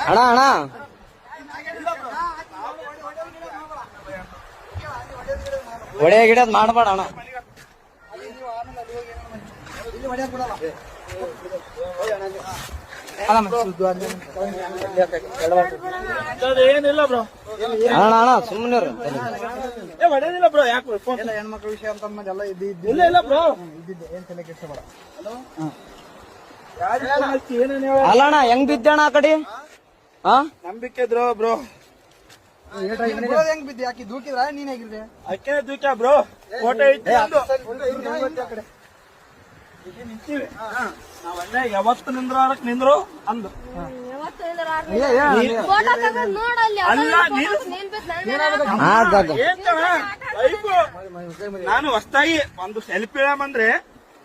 ಅಣ್ಣ ಅಣ್ಣ ಹೊಡೆ ಗಿಡದ್ ಮಾಡಬೇಡ ಅಣ್ಣ. ಏನಿಲ್ಲ ಬ್ರೋ, ಅಣ್ಣ ಅಣ್ಣ ಸುಮ್ಮನೆ ಹೊಡೆದಿಲ್ಲ ಬ್ರೋ. ಯಾಕೆ ಹೆಣ್ಮಕ್ಳ ವಿಷಯ ಅಂತ ಎಲ್ಲ ಇಲ್ಲ ಇಲ್ಲ ಬ್ರೋ, ಇದ್ದಿದ್ದೆ ಏನ್ ತಲೆ ಕೆಡಿಸ್ಕೋಬೇಡ. ಏನೇನು ಅಲ್ಲ ಅಣ್ಣ ಹೆಂಗ್ ಬಿದ್ದಣ್ಣ ಆ ಕಡೆ? ಹಾ ನಂಬಿಕೆ ಇದ್ರು ಬ್ರೋ. ಹೆಂಗ್ ಬಿದ್ದಿ? ಯಾಕೆ ದೂಕಿದ್ರ ನೀನ್ ಹೇಗಿದ್ದೆ? ಅಕ್ಕೇ ದೂಕ ಬ್ರೋ. ಫೋಟೋ ಇಟ್ಟು ನಿಂತೀವಿ ನಾವಲ್ಲೇ ಯಾವತ್ತು ನಿಂದ್ರಕ್ ನಿಂದ್ರು ಅಂದು. ಅಲ್ಲ ನಾನು ಹೊಸ್ತಾಗಿ ಒಂದು ಸೆಲ್ಫಿ ಬಂದ್ರೆ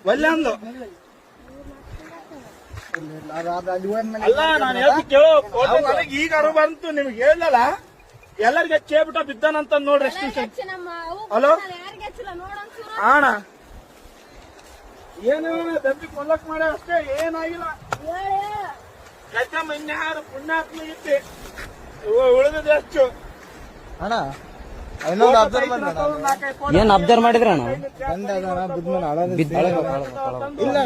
ಒಲ್ಲೆ ಅಂದು. ಅಲ್ಲ ನಾನು ಹೇಳ್ತಿ ಕೇಳೋ, ಫೋಟೋ ನನಗೆ ಈಗ ಅರು ಬಂತು, ನಿಮ್ಗೆ ಹೇಳಲ್ಲ ಎಲ್ಲರಿಗೆ ಹಚ್ಚೇಬಿಟ್ಟ ಬಿದ್ದಾನಂತ ನೋಡ್ರಿ. ಹಲೋ ಅಣ್ಣ, ಏನು ದಂಬಿ ಕೊಲ್ಲಕ್ ಮಾಡ ಅಷ್ಟೇ, ಏನಾಗಿಲ್ಲ. ಕಚ್ಚಮ್ಮ ಇನ್ಯಾರು ಪುಣ್ಯಾತ್ಮ ಇತ್ತು, ಉಳಿದ ಎಷ್ಟು ಅಣ್ಣ ಇನ್ನೊಂದು ಅಬ್ಸರ್ವ್ ಮಾಡ್ದೆ ಏನ್ ಅಬ್ಸರ್ವ್ ಮಾಡಿದ್ರ ಅಣ್ಣ? ಇಲ್ಲ